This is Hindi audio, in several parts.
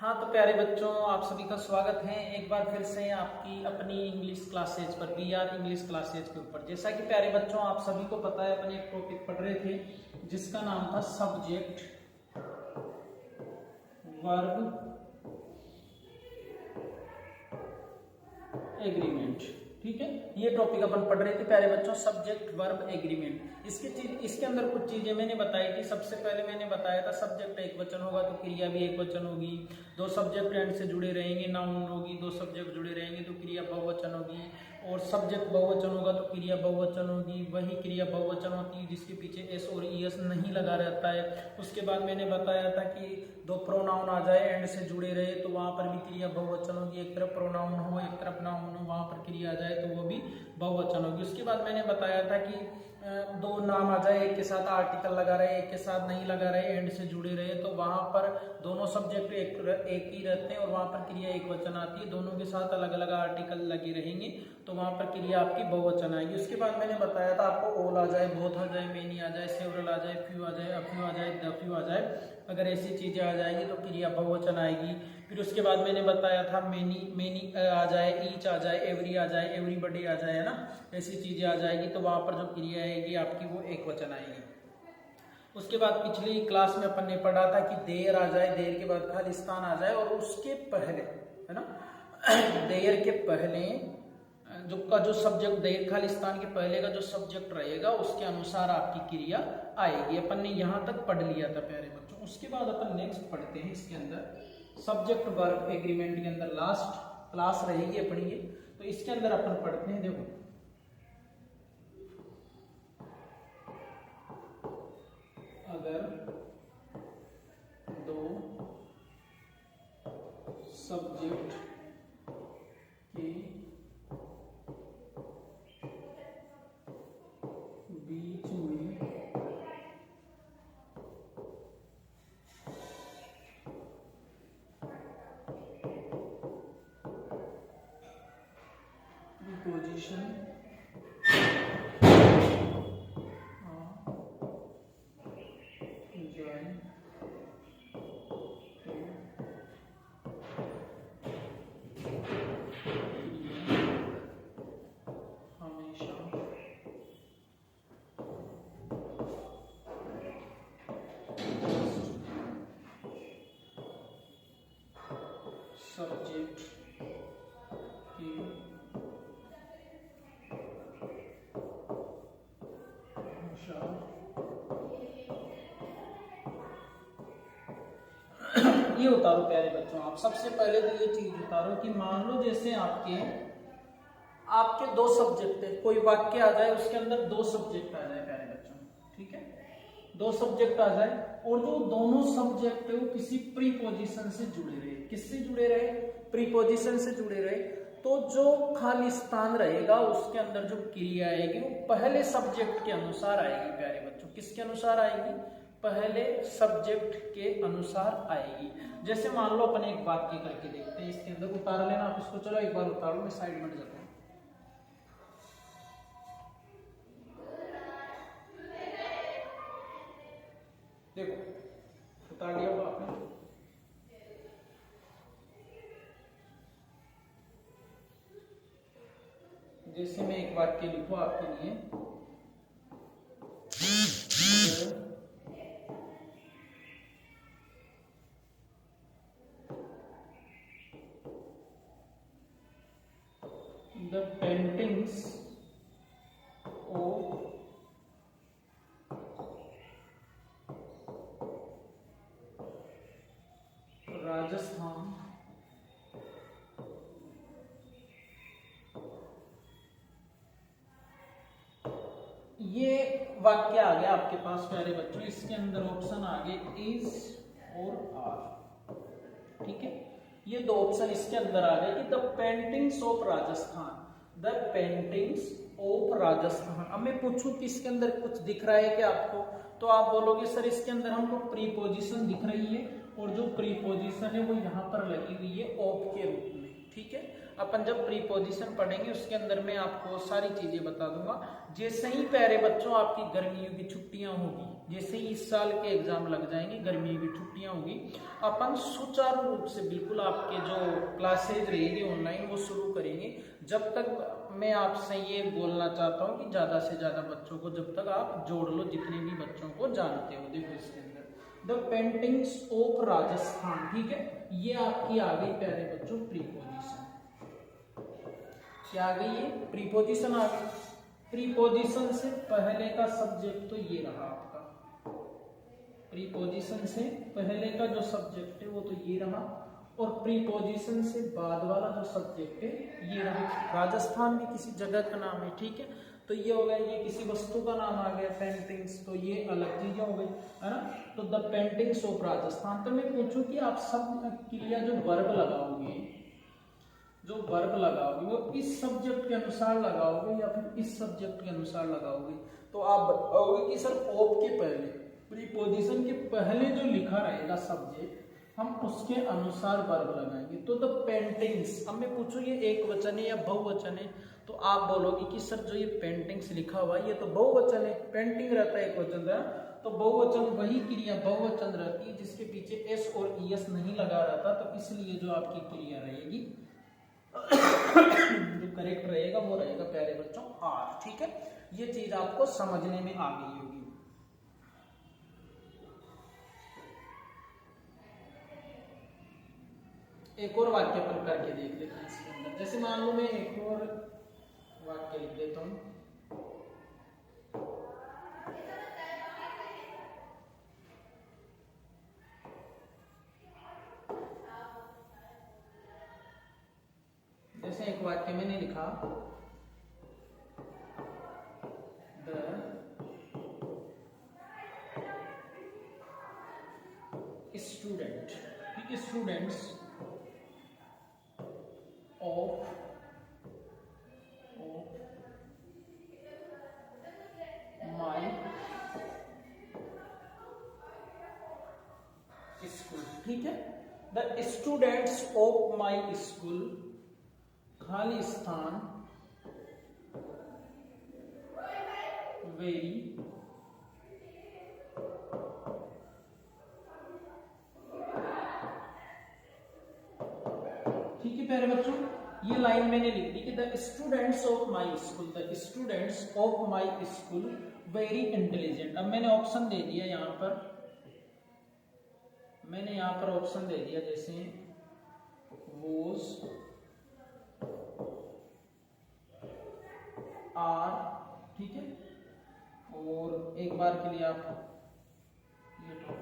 हाँ तो प्यारे बच्चों, आप सभी का स्वागत है एक बार फिर से आपकी अपनी इंग्लिश क्लासेज पर, बीआर इंग्लिश क्लासेज के ऊपर। जैसा कि प्यारे बच्चों आप सभी को पता है, अपने एक टॉपिक पढ़ रहे थे जिसका नाम था सब्जेक्ट वर्ब एग्रीमेंट। ठीक है, ये टॉपिक अपन पढ़ रहे थे प्यारे बच्चों, सब्जेक्ट वर्ब एग्रीमेंट। इसके अंदर कुछ चीजें मैंने बताई थी। सबसे पहले मैंने बताया था सब्जेक्ट एक वचन होगा तो क्रिया भी एक वचन होगी। दो सब्जेक्ट एंड से जुड़े रहेंगे, नाउन होगी। दो सब्जेक्ट जुड़े रहेंगे तो क्रिया बहुवचन होगी। और सब्जेक्ट बहुवचन होगा तो क्रिया बहुवचन होगी। वही क्रिया बहुवचन होती है जिसके पीछे एस और ईएस नहीं लगा रहता है। उसके बाद मैंने बताया था कि दो प्रोनाउन आ जाए एंड से जुड़े रहे तो वहां पर भी क्रिया बहुवचन होगी। एक तरफ प्रोनाउन हो, एक तरफ नाउन हो, वहां पर क्रिया आ जाए तो वो भी बहुवचन होगी। उसके बाद मैंने बताया था कि दो नाम आ जाए, एक के साथ आर्टिकल लगा रहे, एक के साथ नहीं लगा रहे, एंड से जुड़े रहे तो वहां पर दोनों सब्जेक्ट एक ही रहते हैं और वहां पर क्रिया एक वचन आती है। दोनों के साथ अलग अलग आर्टिकल लगे रहेंगे तो वहां पर क्रिया आपकी बहुवचन आएगी। उसके बाद मैंने बताया था आपको ऑल आ जाए, बोथ आ जाए, मेनी आ जाए, सेवरल आ जाए, फ्यू आ जाए, अ फ्यू आ जाए, द फ्यू आ जाए, अगर ऐसी चीजें आ जाएगी तो क्रिया बहुवचन आएगी। फिर उसके बाद मैंने बताया था मेनी आ जाए, ईच आ जाए, एवरी आ जाए, एवरीबॉडी आ जाए, है ना, ऐसी चीजें आ जाएगी तो वहां पर जो क्रिया आएगी आपकी वो एक वचन आएगी। उसके बाद पिछली क्लास में अपन ने पढ़ा था कि देर आ जाए, देर के बाद खालिस्तान आ जाए और उसके पहले, है ना, देर के पहले जो सब्जेक्ट, देर खालिस्तान के पहले का जो सब्जेक्ट रहेगा उसके अनुसार आपकी क्रिया आएगी। अपन ने यहाँ तक पढ़ लिया था प्यारे बच्चों। उसके बाद अपन नेक्स्ट पढ़ते हैं इसके अंदर सब्जेक्ट वर्ब एग्रीमेंट के अंदर लास्ट क्लास रहेगी अपनी ये। तो इसके अंदर अपन पढ़ते हैं, देखो अगर दो सब्जेक्ट के बीच में प्रीपोजिशन सब्जेक्ट के अनुसार ये उतारो प्यारे बच्चों। आप सबसे पहले तो ये चीज उतारो कि मान लो जैसे आपके दो सब्जेक्ट है, कोई वाक्य आ जाए उसके अंदर दो सब्जेक्ट आ जाए प्यारे बच्चों, ठीक है, दो सब्जेक्ट आ जाए और जो दोनों सब्जेक्ट है वो किसी प्रीपोजिशन से जुड़े रहे। किससे जुड़े रहे? प्रीपोजिशन से जुड़े रहे। तो जो खाली स्थान रहेगा उसके अंदर जो क्रिया आएगी वो पहले सब्जेक्ट के अनुसार आएगी प्यारे बच्चों। किसके अनुसार आएगी? पहले सब्जेक्ट के अनुसार आएगी। जैसे मान लो अपन एक वाक्य करके देखते हैं, इसके अंदर उतार लेना आप इसको। चलो एक बार उतार लो, मैं साइड में जाता हूँ। देखो उतार लिया होगा आपने। जैसे मैं एक वाक्य लिखूं आपके लिए, द पेंटिंग्स ऑफ राजस्थान ये वाक्य आ गया आपके पास प्यारे बच्चों। इसके अंदर ऑप्शन आ गए इज और आर, ठीक है, ये दो ऑप्शन इसके अंदर आ गए कि the paintings of Rajasthan, the paintings of Rajasthan. अब मैं पूछूं कि इसके अंदर कुछ दिख रहा है क्या आपको, तो आप बोलोगे सर इसके अंदर हमको प्रीपोजिशन दिख रही है और जो प्रीपोजिशन है वो यहाँ पर लगी हुई है ऑफ के रूप में, ठीक है। अपन जब प्रीपोजिशन पढ़ेंगे उसके अंदर मैं आपको सारी चीजें बता दूंगा। जैसे ही प्यारे बच्चों आपकी गर्मियों की छुट्टियां होगी जैसे ही इस साल के एग्जाम लग जाएंगे, गर्मी की छुट्टियां होगी, अपन सुचारू रूप से बिल्कुल आपके जो क्लासेज रहेगी ऑनलाइन वो शुरू करेंगे। जब तक मैं आपसे ये बोलना चाहता हूँ कि ज़्यादा से ज़्यादा बच्चों को जब तक आप जोड़ लो, जितने भी बच्चों को जानते हो। देखो इसके अंदर द पेंटिंग्स ऑफ राजस्थान, ठीक है, ये आपकी आ गई प्यारे बच्चों प्रीपोजिशन। क्या आ गई? ये प्रीपोजिशन आ गई। प्रीपोजिशन से पहले का सब्जेक्ट तो ये रहा आपका, प्रीपोजिशन से पहले का जो सब्जेक्ट है वो तो ये रहा, और प्रीपोजिशन से बाद वाला जो सब्जेक्ट है ये रहा। राजस्थान भी किसी जगह का नाम है, ठीक है, तो ये हो गया, ये किसी वस्तु का नाम आ गया पेंटिंग्स, तो ये अलग चीजें हो गई, है ना। तो द पेंटिंग्स ऑफ राजस्थान, तो मैं पूछूं कि आप सब क्रिया जो वर्ब लगाओगे, जो वर्ब लगाओगे वो इस सब्जेक्ट के अनुसार लगाओगे या फिर इस सब्जेक्ट के अनुसार लगाओगे, तो आप बताओगे कि सर ऑफ के पहले, प्रीपोजिशन के पहले जो लिखा रहेगा सब्जेक्ट, हम उसके अनुसार वर्ब लगाएंगे। तो द पेंटिंग्स, अब मैं पूछूं ये एक वचन है या बहुवचन है, तो आप बोलोगे कि सर जो ये पेंटिंग्स लिखा हुआ है ये तो बहुवचन है, पेंटिंग रहता है एक वचन था, तो बहुवचन वही क्रिया बहुवचन रहती है जिसके पीछे एस और ईएस नहीं लगा रहता, तो इसलिए जो आपकी क्रिया रहेगी जो करेक्ट रहेगा वो रहेगा प्यारे बच्चों आर, ठीक है। ये चीज आपको समझने में आ गई होगी। एक और वाक्य अपन करके देख लेते हैं इसके अंदर। जैसे मान लो मैं एक और वाक्य लिख देता हूं, जैसे एक वाक्य मैंने लिखा द स्टूडेंट, ठीक है, स्टूडेंट्स ऑफ माई स्कूल, ठीक है, the students of my school, खाली स्थान, वेरी ठीक है प्यारे बच्चों, ये लाइन मैंने लिख दी कि the students of my school, the students of my school very intelligent. अब मैंने ऑप्शन दे दिया यहां पर, मैंने यहां पर ऑप्शन दे दिया, जैसे वोज आर, ठीक है, और एक बार के लिए आप ये तो,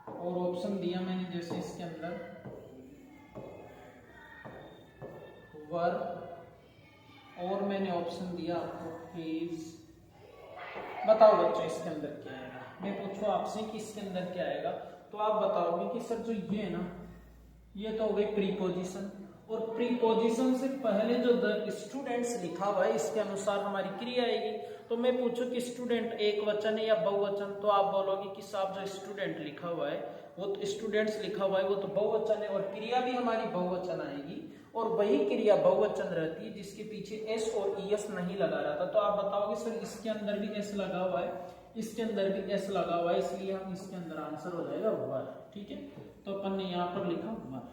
और ऑप्शन दिया मैंने जैसे इसके अंदर वर, और मैंने ऑप्शन दिया आपको इज। बताओ बच्चों इसके अंदर क्या आएगा, मैं पूछूं आपसे कि इसके अंदर क्या आएगा, तो आप बताओगे कि सर जो ये है ना, ये तो हो गई प्रीपोजिशन, और प्रीपोजिशन से पहले जो द स्टूडेंट्स लिखा हुआ है इसके अनुसार हमारी क्रिया आएगी। तो मैं पूछूं कि स्टूडेंट एक वचन है या बहुवचन, तो आप बोलोगे कि साहब जो स्टूडेंट लिखा हुआ है वो तो स्टूडेंट्स लिखा हुआ है वो तो बहुवचन है, और क्रिया भी हमारी बहुवचन आएगी, और वही क्रिया बहुवचन रहती है जिसके पीछे एस और ईएस नहीं लगा रहता। तो आप बताओगे सर इसके अंदर भी एस लगा हुआ है, इसके अंदर भी एस लगा हुआ है, इसलिए हम इसके अंदर आंसर हो जाएगा वर, ठीक है। तो अपन ने यहाँ पर लिखा were.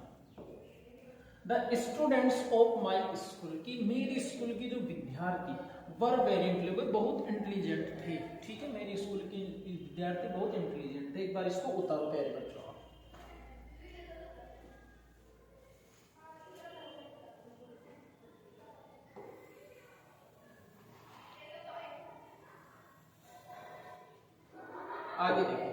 The students of my school, की मेरी स्कूल की जो विद्यार्थी वर वेरी इंटेलिजेंट, बहुत इंटेलिजेंट थे, ठीक है, मेरी स्कूल के विद्यार्थी बहुत इंटेलिजेंट थे। एक बार इसको उतारो प्यारे बच्चों, आगे देखो।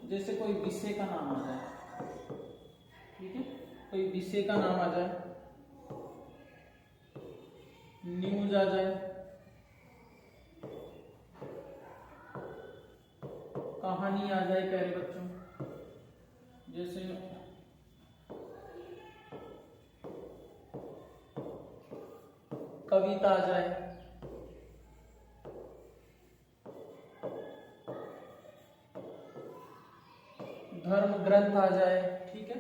जैसे कोई विषय का नाम आ जाए, ठीक है, कोई विषय का नाम आ जाए, न्यूज आ जाए, कहानी आ जाए प्यारे बच्चों, जैसे कविता आ जाए, धर्म ग्रंथ आ जाए, ठीक है,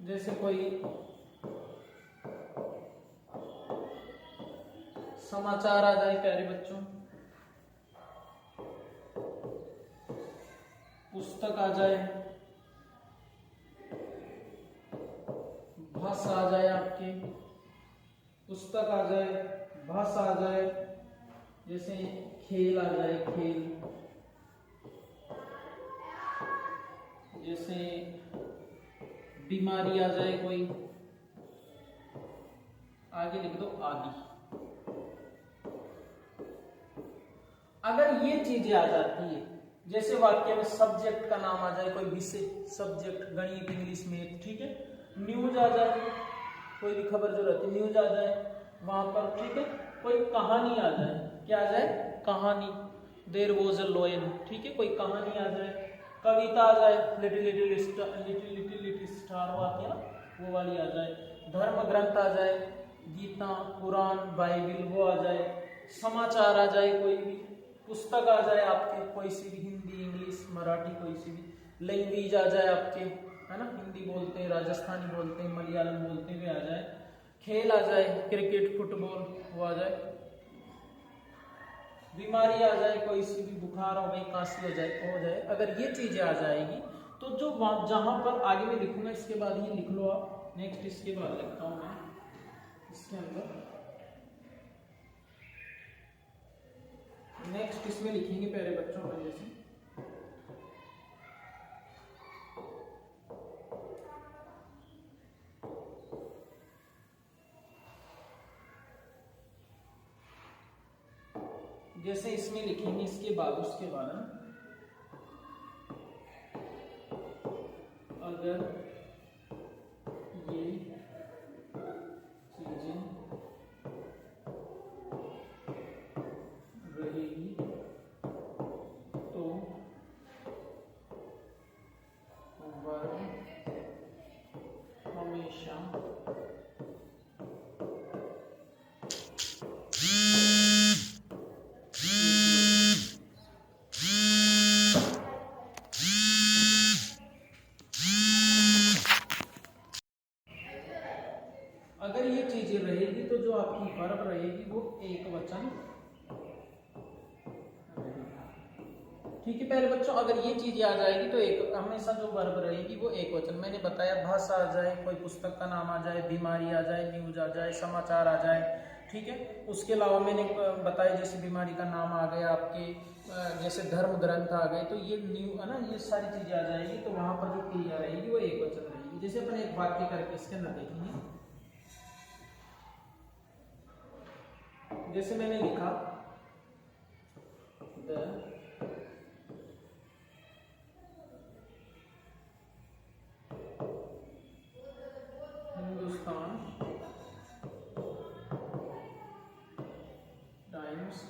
जैसे कोई समाचार आ जाए प्यारे बच्चों, पुस्तक आ जाए, भाषा आ जाए, आपके पुस्तक आ जाए, भाषा आ जाए, जैसे खेल आ जाए, खेल, जैसे बीमारी आ जाए कोई, आगे लिख दो आदि। अगर ये चीजें आ जाती है, जैसे वाक्य में सब्जेक्ट का नाम आ जाए, कोई विषय सब्जेक्ट, गणित, इंग्लिश, मैथ, ठीक है, न्यूज आ जाए, कोई भी खबर जो रहती है न्यूज आ जाए वहां पर, ठीक है, कोई कहानी आ जाए, क्या आ जाए, कहानी, देयर वाज अ लायन, ठीक है, कोई कहानी आ जाए, कविता आ जाए, लिटिल लिटिल स्टार वाक्य ना वो वाली आ जाए, धर्म ग्रंथ आ जाए, गीता, कुरान, बाइबिल वो आ जाए, समाचार आ जाए, कोई भी पुस्तक आ जाए आपके, कोई सी भी, हिंदी, इंग्लिश, मराठी, कोई सी भी लैंग्वेज आ जाए आपके, है ना, हिंदी बोलते हैं, राजस्थानी बोलते हैं, मलयालम बोलते हुए आ जाए, खेल आ जाए, क्रिकेट, फुटबॉल वो आ जाए, बीमारी आ जाए, कोई सी भी बुखार हो गई, कांसी हो जाए। अगर ये चीजें आ जाएगी तो जो जहां पर आगे में लिखूंगा इसके बाद ही लिख लो आप, नेक्स्ट इसके बाद लिखता हूं मैं इसके अंदर, नेक्स्ट इसमें लिखेंगे प्यारे बच्चों में, जैसे इसमें लिखेंगे इसके बाद, उसके बाद है, अगर ये चीजें रहेगी तो वर्ग हमेशा अगर ये चीजें रहेगी तो जो आपकी वर्ब रहेगी वो एक वचन, ठीक है प्यारे बच्चों, अगर ये चीजें आ जाएगी तो एक हमेशा जो वर्ब रहेगी वो एक वचन। मैंने बताया भाषा आ जाए, कोई पुस्तक का नाम आ जाए, बीमारी आ जाए, न्यूज आ जाए, समाचार आ जाए, ठीक है। उसके अलावा मैंने बताया जैसे बीमारी का नाम आ गया आपके, जैसे धर्म ग्रंथ आ गए, तो ये न्यू है ना, ये सारी चीजें आ जाएगी तो वहां पर जो क्रिया रहेगी वो एक वचन रहेगी। जैसे अपन एक वाक्य करके इसके अंदर देखेंगे, जैसे मैंने लिखा हिंदुस्तान टाइम्स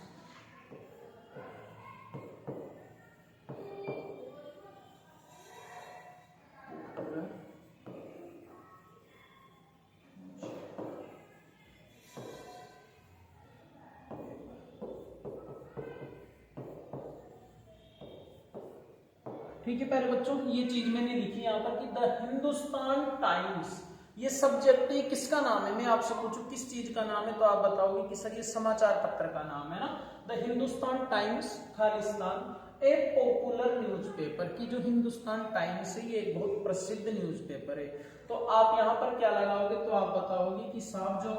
ठीक है प्यारे बच्चों, ये चीज मैंने लिखी यहाँ पर कि द हिंदुस्तान टाइम्स, ये सब्जेक्ट ये किसका नाम है। मैं आपसे पूछूं किस चीज का नाम है तो आप बताओगे कि सर ये समाचार पत्र का नाम है ना। The Hindustan times Khalistan A popular newspaper, की जो हिंदुस्तान टाइम्स है ये एक बहुत प्रसिद्ध न्यूज़पेपर है। तो आप यहाँ पर क्या लगाओगे, तो आप बताओगे कि साहब जो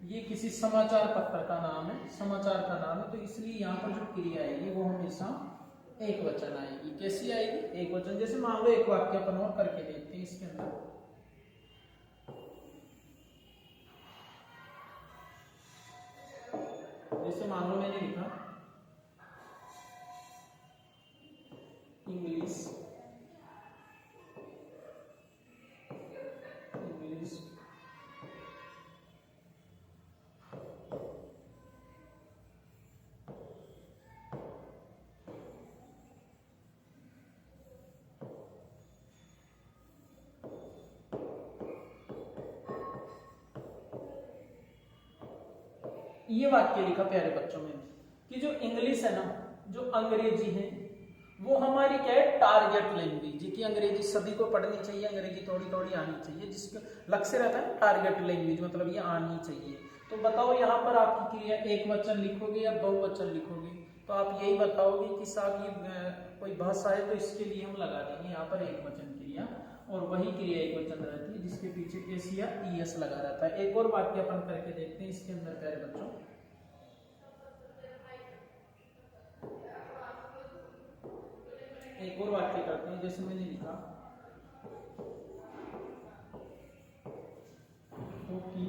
ये किसी समाचार पत्र का नाम है, समाचार का नाम है, तो इसलिए यहाँ पर जो क्रिया आएगी वो हमेशा एक वचन आएगी। कैसी आएगी, एक वचन। जैसे मान लो एक वाक्य अपन और करके देखते हैं इसके अंदर, जैसे मान लो मैंने लिखा इंग्लिश, ये वाक्य लिखा प्यारे बच्चों में कि जो इंग्लिश है ना, जो अंग्रेजी है, वो वो हमारी क्या है, टारगेट लैंग्वेज, कि अंग्रेजी सभी को पढ़नी चाहिए, अंग्रेजी थोड़ी थोड़ी आनी चाहिए, जिसका लक्ष्य रहता है टारगेट लैंग्वेज, मतलब ये आनी चाहिए। तो बताओ यहाँ पर आपकी क्रिया एक वचन लिखोगे या बहुवचन लिखोगे? तो आप यही बताओगे कि साहब ये कोई भाषा है तो इसके लिए हम लगा देंगे यहाँ पर एक वचन क्रिया, और वही क्रिया एक वचन रहती है जिसके पीछे एस या ईएस लगा रहता है। एक और वाक्य अपन करके देखते हैं इसके अंदर प्यारे बच्चों। एक और वाक्य करते हैं, जैसे मैंने लिखा कि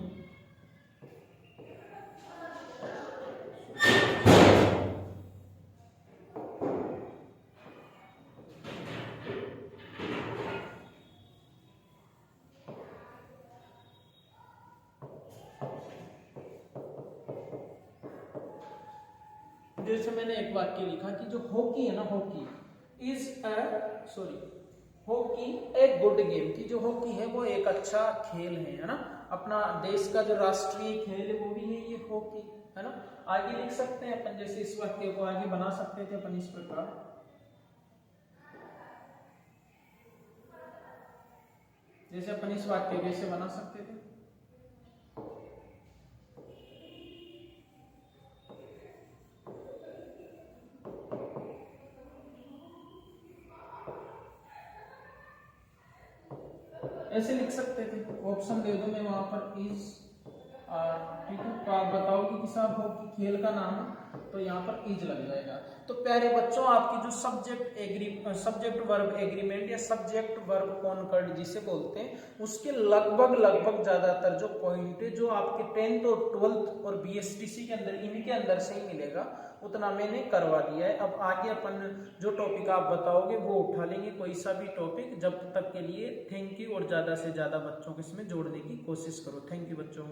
जैसे मैंने एक वाक्य लिखा कि जो हॉकी है ना, हॉकी हॉकी एक गुड गेम, की जो हॉकी है वो एक अच्छा खेल है ना, अपना देश का जो राष्ट्रीय खेल है वो भी है ये हॉकी, है ना। आगे लिख सकते हैं अपन, जैसे इस वाक्य को आगे बना सकते थे अपन इस प्रकार, जैसे अपन इस वाक्य को कैसे बना सकते थे, ऐसे लिख सकते थे। ऑप्शन दे दो मैं वहां पर इज, ठीक है। तो आप बताओगे कि साहब हॉकी खेल का नाम है, तो यहाँ पर इज लग जाएगा। तो प्यारे बच्चों, आपकी जो सब्जेक्ट वर्ब एग्रीमेंट या सब्जेक्ट वर्ब कॉनकॉर्ड जिसे बोलते हैं, उसके लगभग ज्यादातर जो पॉइंट है जो आपके 10th और 12th और बीएसटीसी के अंदर, इनके अंदर से ही मिलेगा, उतना मैंने करवा दिया है। अब आगे अपन जो टॉपिक आप बताओगे वो उठा लेंगे, कोई सा भी टॉपिक। जब तक के लिए थैंक यू, और ज्यादा से ज्यादा बच्चों को इसमें जोड़ने की कोशिश करो। थैंक यू बच्चों।